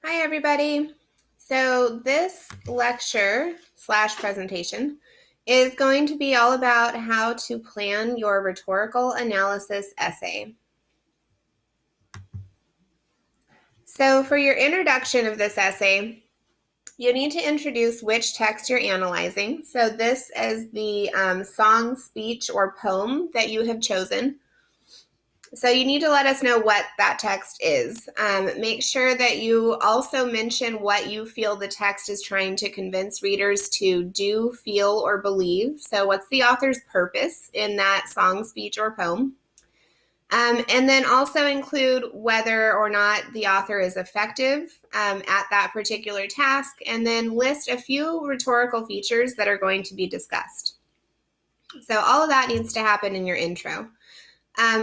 Hi, everybody. So this lecture / presentation is going to be all about how to plan your rhetorical analysis essay. So for your introduction of this essay, you need to introduce which text you're analyzing. So this is the song, speech, or poem that you have chosen. So you need to let us know what that text is. Make sure that you also mention what you feel the text is trying to convince readers to do, feel, or believe. So what's the author's purpose in that song, speech, or poem? And then also include whether or not the author is effective at that particular task, and then list a few rhetorical features that are going to be discussed. So all of that needs to happen in your intro.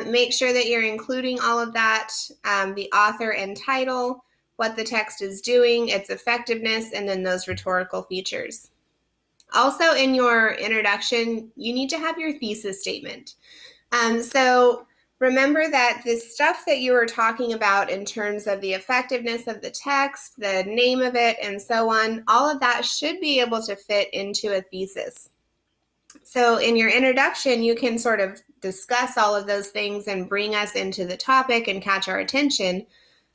Make sure that you're including all of that, the author and title, what the text is doing, its effectiveness, and then those rhetorical features. Also, in your introduction, you need to have your thesis statement. So remember that the stuff that you were talking about in terms of the effectiveness of the text, the name of it, and so on, all of that should be able to fit into a thesis. So in your introduction, you can sort of discuss all of those things and bring us into the topic and catch our attention.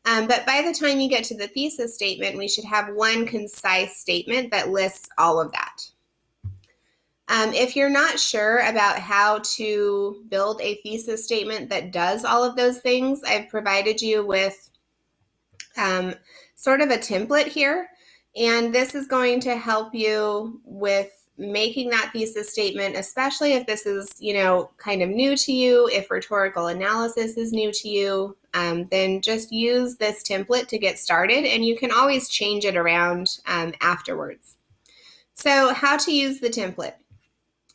But by the time you get to the thesis statement, we should have one concise statement that lists all of that. If you're not sure about how to build a thesis statement that does all of those things, I've provided you with sort of a template here. And this is going to help you with making that thesis statement, especially if this is, kind of new to you. If rhetorical analysis is new to you, then just use this template to get started, and you can always change it around afterwards. So how to use the template.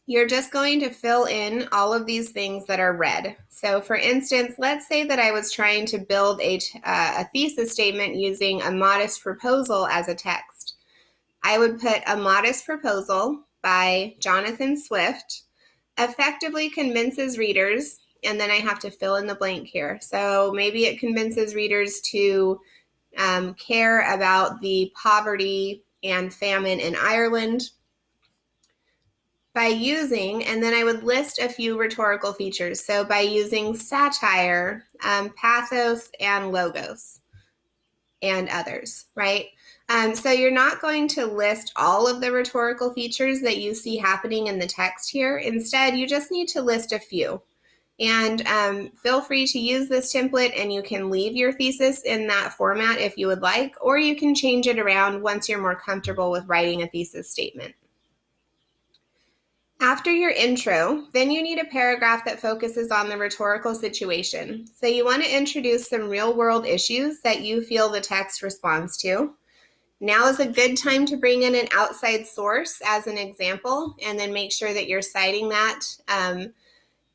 You're just going to fill in all of these things that are red. So for instance, let's say that I was trying to build a thesis statement using a modest proposal as a text. I would put a modest proposal by Jonathan Swift effectively convinces readers, and then I have to fill in the blank here. So maybe it convinces readers to care about the poverty and famine in Ireland by using, and then I would list a few rhetorical features. So by using satire, pathos, and logos, and others, right? So you're not going to list all of the rhetorical features that you see happening in the text here. Instead, you just need to list a few. And feel free to use this template, and you can leave your thesis in that format if you would like, or you can change it around once you're more comfortable with writing a thesis statement. After your intro, then you need a paragraph that focuses on the rhetorical situation. So you want to introduce some real-world issues that you feel the text responds to. Now is a good time to bring in an outside source as an example, and then make sure that you're citing that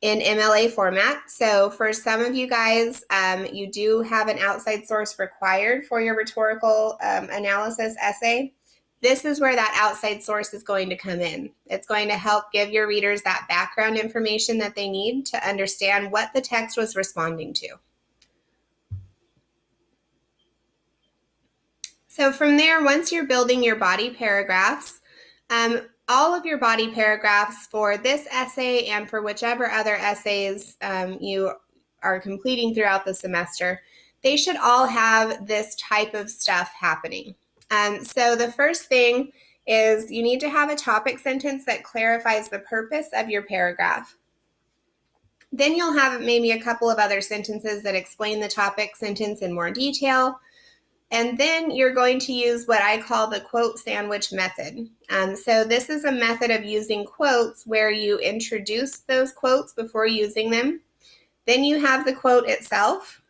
in MLA format. So for some of you guys, you do have an outside source required for your rhetorical analysis essay. This is where that outside source is going to come in. It's going to help give your readers that background information that they need to understand what the text was responding to. So from there, once you're building your body paragraphs, all of your body paragraphs for this essay and for whichever other essays you are completing throughout the semester, they should all have this type of stuff happening. So the first thing is you need to have a topic sentence that clarifies the purpose of your paragraph. Then you'll have maybe a couple of other sentences that explain the topic sentence in more detail. And then you're going to use what I call the quote sandwich method. So this is a method of using quotes where you introduce those quotes before using them. Then you have the quote itself.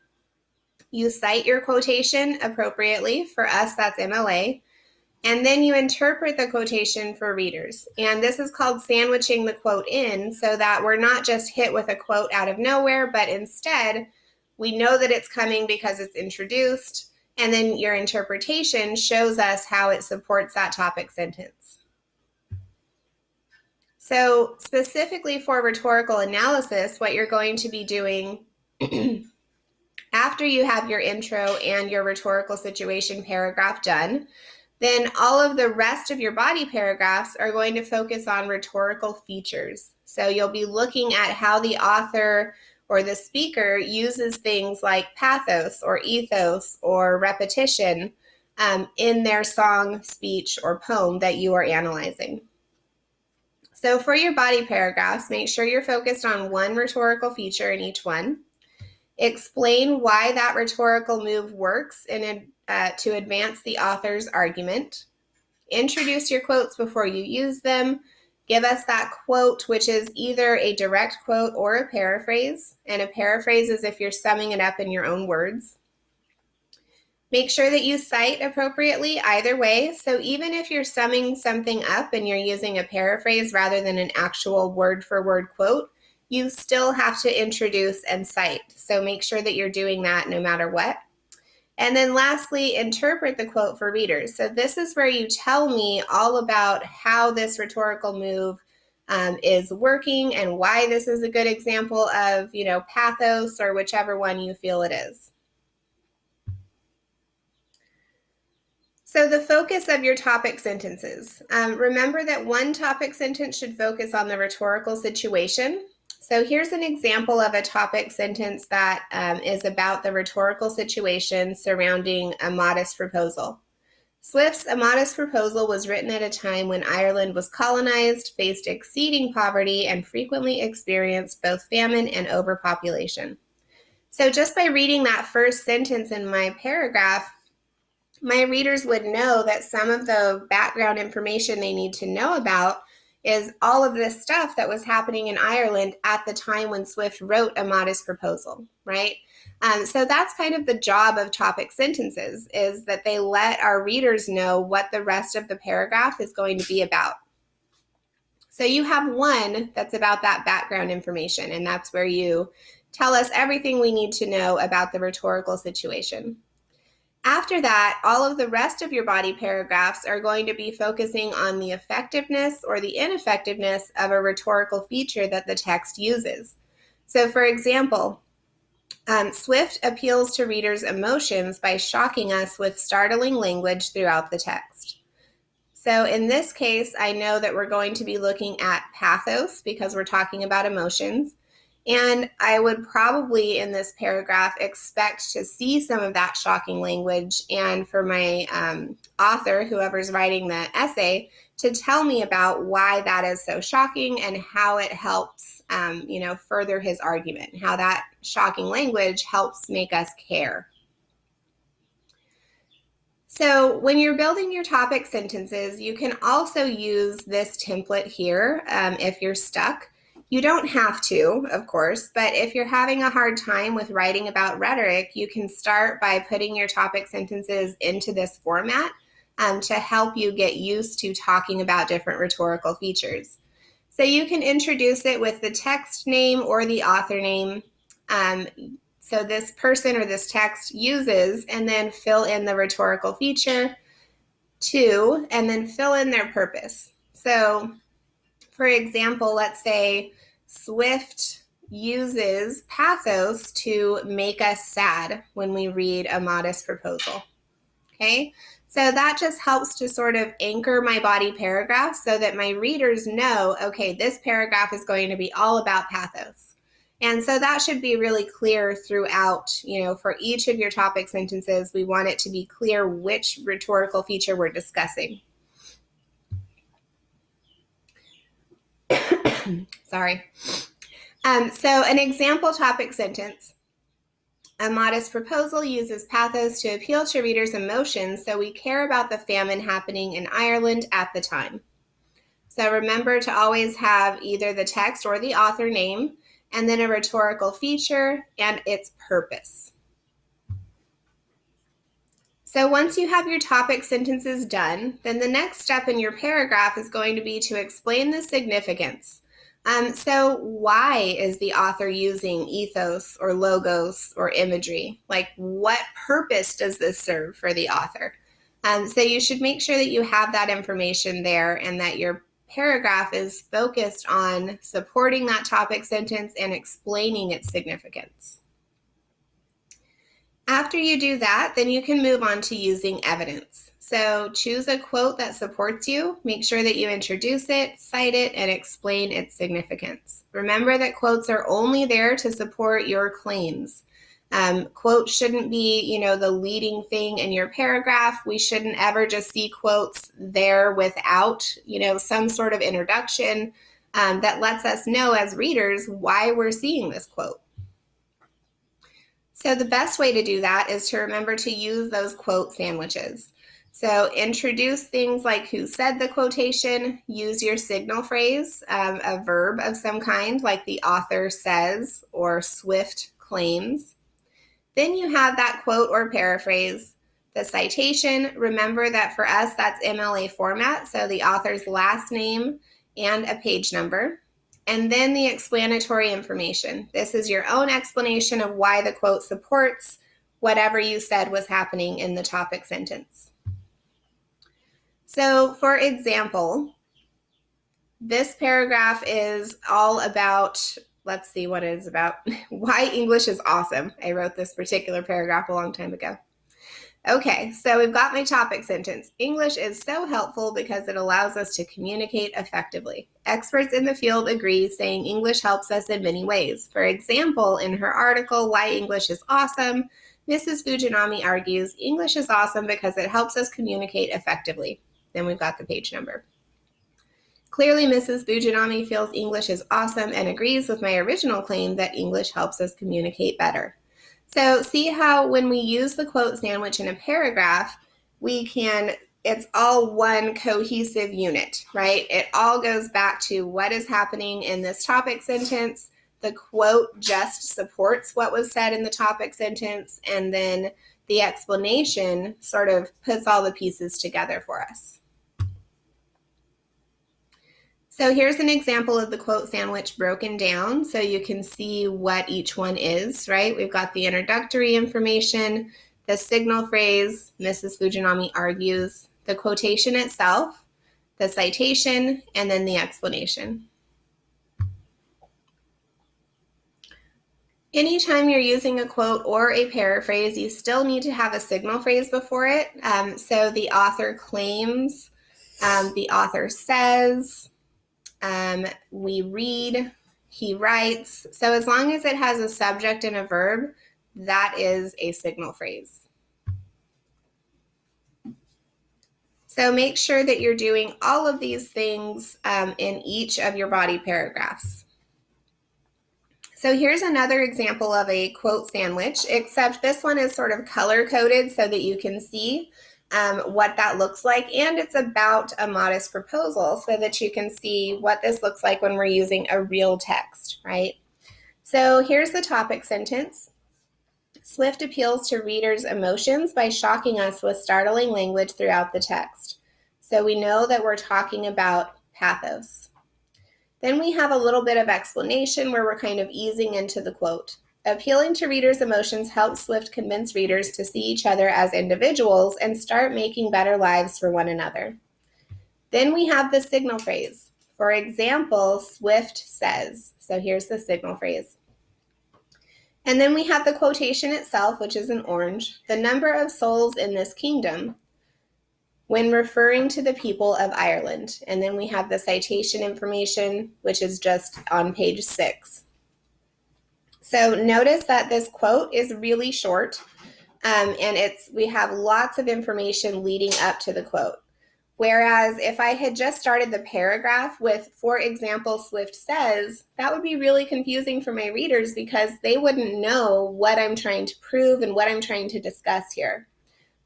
You cite your quotation appropriately. For us, that's MLA. And then you interpret the quotation for readers. And this is called sandwiching the quote in, so that we're not just hit with a quote out of nowhere, but instead we know that it's coming because it's introduced, and then your interpretation shows us how it supports that topic sentence. So specifically for rhetorical analysis, what you're going to be doing After you have your intro and your rhetorical situation paragraph done, then all of the rest of your body paragraphs are going to focus on rhetorical features. So you'll be looking at how the author or the speaker uses things like pathos or ethos or repetition in their song, speech, or poem that you are analyzing. So for your body paragraphs, make sure you're focused on one rhetorical feature in each one. Explain why that rhetorical move works to advance the author's argument. Introduce your quotes before you use them. Give us that quote, which is either a direct quote or a paraphrase. And a paraphrase is if you're summing it up in your own words. Make sure that you cite appropriately either way. So even if you're summing something up and you're using a paraphrase rather than an actual word-for-word quote, you still have to introduce and cite. So make sure that you're doing that no matter what. And then lastly, interpret the quote for readers. So this is where you tell me all about how this rhetorical move is working and why this is a good example of, pathos or whichever one you feel it is. So the focus of your topic sentences. Remember that one topic sentence should focus on the rhetorical situation. So here's an example of a topic sentence that is about the rhetorical situation surrounding a modest proposal. Swift's A Modest Proposal was written at a time when Ireland was colonized, faced exceeding poverty, and frequently experienced both famine and overpopulation. So just by reading that first sentence in my paragraph, my readers would know that some of the background information they need to know about is all of this stuff that was happening in Ireland at the time when Swift wrote A Modest Proposal, right? So that's kind of the job of topic sentences, is that they let our readers know what the rest of the paragraph is going to be about. So you have one that's about that background information, and that's where you tell us everything we need to know about the rhetorical situation. After that, all of the rest of your body paragraphs are going to be focusing on the effectiveness or the ineffectiveness of a rhetorical feature that the text uses. So for example, Swift appeals to readers' emotions by shocking us with startling language throughout the text. So in this case, I know that we're going to be looking at pathos because we're talking about emotions. And I would probably in this paragraph expect to see some of that shocking language, and for my author, whoever's writing the essay, to tell me about why that is so shocking and how it helps further his argument, how that shocking language helps make us care. So when you're building your topic sentences, you can also use this template here if you're stuck. You don't have to, of course, but if you're having a hard time with writing about rhetoric, you can start by putting your topic sentences into this format to help you get used to talking about different rhetorical features. So you can introduce it with the text name or the author name. So this person or this text uses, and then fill in the rhetorical feature to, and then fill in their purpose. So for example, let's say Swift uses pathos to make us sad when we read A Modest Proposal. Okay, so that just helps to sort of anchor my body paragraph so that my readers know, okay, this paragraph is going to be all about pathos. And so that should be really clear throughout, for each of your topic sentences, we want it to be clear which rhetorical feature we're discussing. Sorry. So an example topic sentence. A Modest Proposal uses pathos to appeal to readers' emotions, so we care about the famine happening in Ireland at the time. So remember to always have either the text or the author name, and then a rhetorical feature and its purpose. So once you have your topic sentences done, then the next step in your paragraph is going to be to explain the significance. So why is the author using ethos or logos or imagery? Like, what purpose does this serve for the author? So you should make sure that you have that information there and that your paragraph is focused on supporting that topic sentence and explaining its significance. After you do that, then you can move on to using evidence. So choose a quote that supports you. Make sure that you introduce it, cite it, and explain its significance. Remember that quotes are only there to support your claims. Quotes shouldn't be, the leading thing in your paragraph. We shouldn't ever just see quotes there without, some sort of introduction that lets us know as readers why we're seeing this quote. So the best way to do that is to remember to use those quote sandwiches. So introduce things like who said the quotation, use your signal phrase, a verb of some kind like the author says or Swift claims. Then you have that quote or paraphrase. The citation, remember that for us that's MLA format, so the author's last name and a page number. And then the explanatory information. This is your own explanation of why the quote supports whatever you said was happening in the topic sentence. So, for example, this paragraph is all about, let's see what it is about, why English is awesome. I wrote this particular paragraph a long time ago. Okay, so we've got my topic sentence. English is so helpful because it allows us to communicate effectively. Experts in the field agree, saying English helps us in many ways. For example, in her article, Why English is Awesome, Mrs. Fujinami argues, English is awesome because it helps us communicate effectively. Then we've got the page number. Clearly, Mrs. Fujinami feels English is awesome and agrees with my original claim that English helps us communicate better. So see how when we use the quote sandwich in a paragraph, it's all one cohesive unit, right? It all goes back to what is happening in this topic sentence. The quote just supports what was said in the topic sentence, and then the explanation sort of puts all the pieces together for us. So here's an example of the quote sandwich broken down so you can see what each one is, right? We've got the introductory information, the signal phrase, Mrs. Fujinami argues, the quotation itself, the citation, and then the explanation. Anytime you're using a quote or a paraphrase, you still need to have a signal phrase before it. So the author claims, the author says, we read, he writes. So as long as it has a subject and a verb, that is a signal phrase. So make sure that you're doing all of these things in each of your body paragraphs. So here's another example of a quote sandwich, except this one is sort of color-coded so that you can see what that looks like, and it's about a modest proposal so that you can see what this looks like when we're using a real text, right? So here's the topic sentence. Swift appeals to readers' emotions by shocking us with startling language throughout the text. So we know that we're talking about pathos. Then we have a little bit of explanation where we're kind of easing into the quote. Appealing to readers' emotions helps Swift convince readers to see each other as individuals and start making better lives for one another. Then we have the signal phrase. For example, Swift says. So here's the signal phrase. And then we have the quotation itself, which is in orange. The number of souls in this kingdom when referring to the people of Ireland. And then we have the citation information, which is just on page 6. So notice that this quote is really short, and we have lots of information leading up to the quote. Whereas if I had just started the paragraph with, for example, Swift says, that would be really confusing for my readers because they wouldn't know what I'm trying to prove and what I'm trying to discuss here.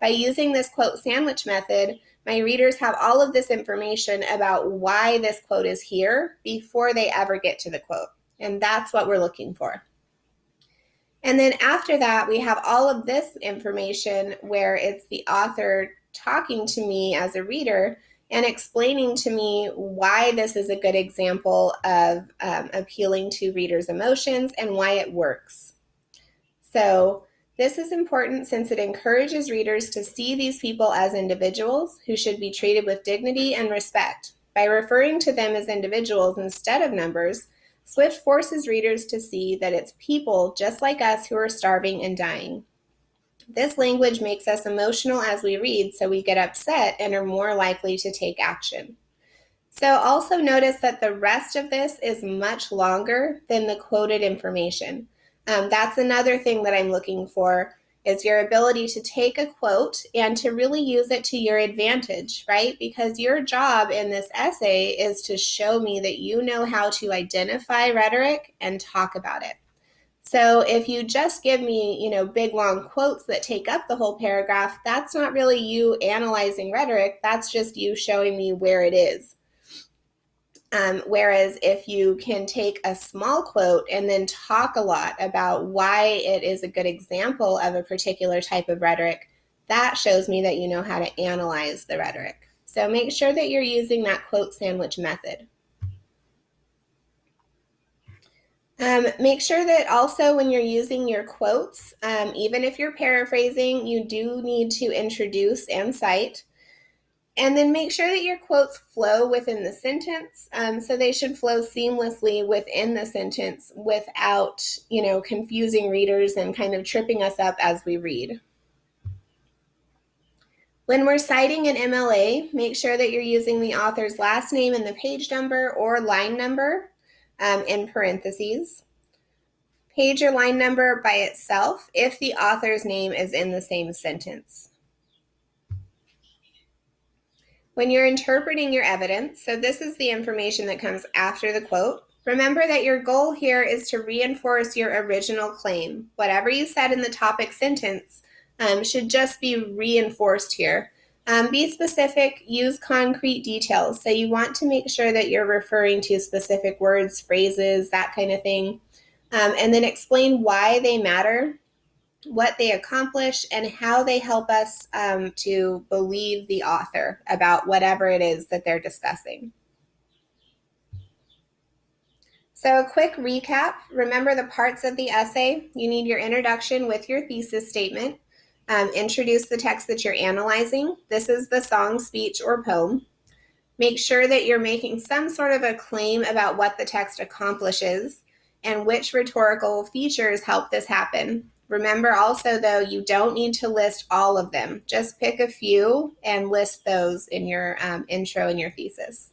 By using this quote sandwich method, my readers have all of this information about why this quote is here before they ever get to the quote. And that's what we're looking for. And then after that, we have all of this information where it's the author talking to me as a reader and explaining to me why this is a good example of appealing to readers' emotions and why it works. So this is important since it encourages readers to see these people as individuals who should be treated with dignity and respect. By referring to them as individuals instead of numbers, Swift forces readers to see that it's people just like us who are starving and dying. This language makes us emotional as we read, so we get upset and are more likely to take action. So also notice that the rest of this is much longer than the quoted information. That's another thing that I'm looking for, is your ability to take a quote and to really use it to your advantage, right? Because your job in this essay is to show me that you know how to identify rhetoric and talk about it. So if you just give me, big long quotes that take up the whole paragraph, that's not really you analyzing rhetoric, that's just you showing me where it is. Whereas if you can take a small quote and then talk a lot about why it is a good example of a particular type of rhetoric, that shows me that you know how to analyze the rhetoric. So make sure that you're using that quote sandwich method. Make sure that also when you're using your quotes, even if you're paraphrasing, you do need to introduce and cite. And then make sure that your quotes flow within the sentence. So they should flow seamlessly within the sentence without, confusing readers and kind of tripping us up as we read. When we're citing an MLA, make sure that you're using the author's last name and the page number or line number in parentheses. Page or line number by itself if the author's name is in the same sentence. When you're interpreting your evidence, so this is the information that comes after the quote, remember that your goal here is to reinforce your original claim. Whatever you said in the topic sentence should just be reinforced here. Be specific, use concrete details. So you want to make sure that you're referring to specific words, phrases, that kind of thing. And then explain why they matter, what they accomplish, and how they help us to believe the author about whatever it is that they're discussing. So a quick recap, remember the parts of the essay. You need your introduction with your thesis statement. Introduce the text that you're analyzing. This is the song, speech, or poem. Make sure that you're making some sort of a claim about what the text accomplishes and which rhetorical features help this happen. Remember also, though, you don't need to list all of them. Just pick a few and list those in your intro and your thesis.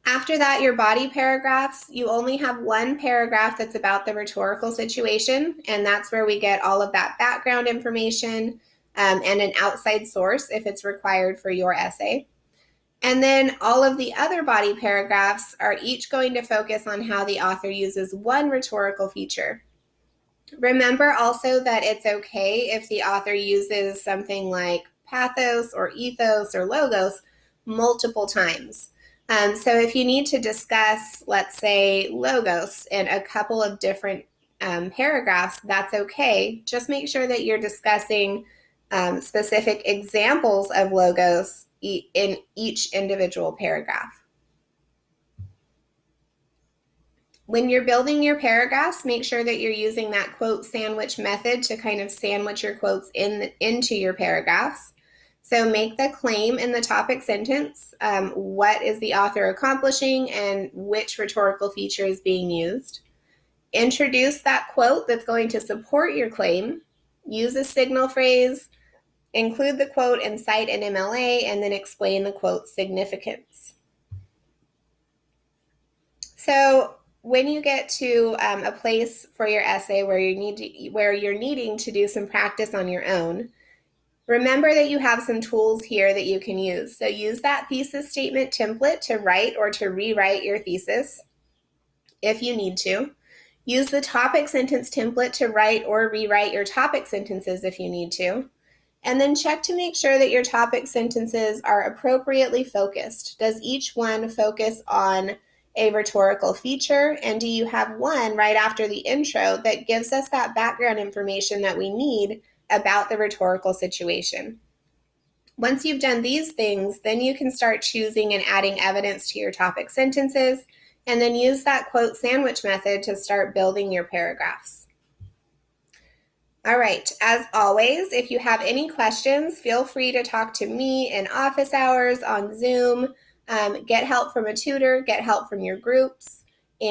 After that, your body paragraphs, you only have one paragraph that's about the rhetorical situation, and that's where we get all of that background information and an outside source if it's required for your essay. And then all of the other body paragraphs are each going to focus on how the author uses one rhetorical feature. Remember also that it's okay if the author uses something like pathos or ethos or logos multiple times. So if you need to discuss, let's say, logos in a couple of different paragraphs, that's okay. Just make sure that you're discussing specific examples of logos in each individual paragraph. When you're building your paragraphs, make sure that you're using that quote sandwich method to kind of sandwich your quotes into your paragraphs. So make the claim in the topic sentence, what is the author accomplishing and which rhetorical feature is being used. Introduce that quote that's going to support your claim. Use a signal phrase. Include the quote and cite an MLA, and then explain the quote's significance. So when you get to a place for your essay where you're needing to do some practice on your own, remember that you have some tools here that you can use. So use that thesis statement template to write or to rewrite your thesis if you need to. Use the topic sentence template to write or rewrite your topic sentences if you need to. And then check to make sure that your topic sentences are appropriately focused. Does each one focus on a rhetorical feature? And do you have one right after the intro that gives us that background information that we need about the rhetorical situation? Once you've done these things, then you can start choosing and adding evidence to your topic sentences, and then use that quote sandwich method to start building your paragraphs. All right, as always, if you have any questions, feel free to talk to me in office hours, on Zoom, get help from a tutor, get help from your groups.